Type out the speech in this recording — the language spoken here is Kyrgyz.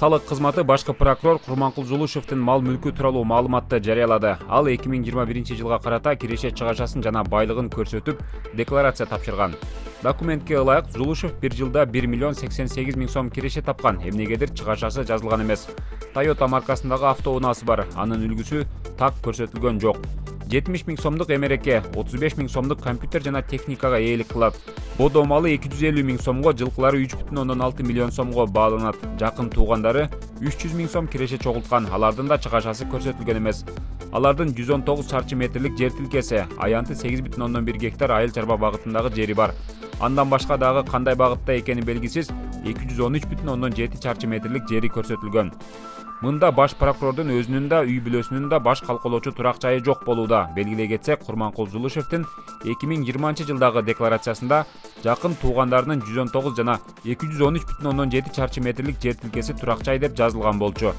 Салык кызматы башкы прокурор Курманкул Жулушевдин мал мүлкү тууралуу маалыматты жарыялады. Ал 2021 жылга карата киреше чыгашасын жана байлыгын көрсөтүп, декларация тапшырган. Документке ылайык Жулушев 1 жылда 1 миллион 88 миң сом киреше тапкан. Эмнегедир чыгашасы жазылган эмес. Toyota маркасындагы автоунаасы бар. Анын үлгүсү так көрсөтүлгөн жок. 70 миң сомдук эмереке, 35 миң сомдук компьютер жана техникага ээлик кылат. Бодо малы 250 миң сомго, жылкылары 3,6 миллион сомго бааланат. Жакын туугандары 300 миң сом киреше чогулткан. Алардын да чыгашасы көрсөтүлгөн эмес. Алардын 119 шарчы метрлик жер тилкеси, аянты 8,1 гектар айыл чарба багытындагы жери бар. Андан башка дагы кандай багытта экени белгисиз 213,7 шарчы метрлик жери көрсөтүлгөн. Мында баш прокурордун өзүнүн да үй бүлөсүнүн да баш калкалоочу турак жайы жок болууда. Белгилей кетсек, Курманкул Жулушевдин 2020 жылдагы декларациясында жакын туугандарынын 119 жана 213,7 шарчы метрлик жер тилкеси турак жай деп жазылган болчу.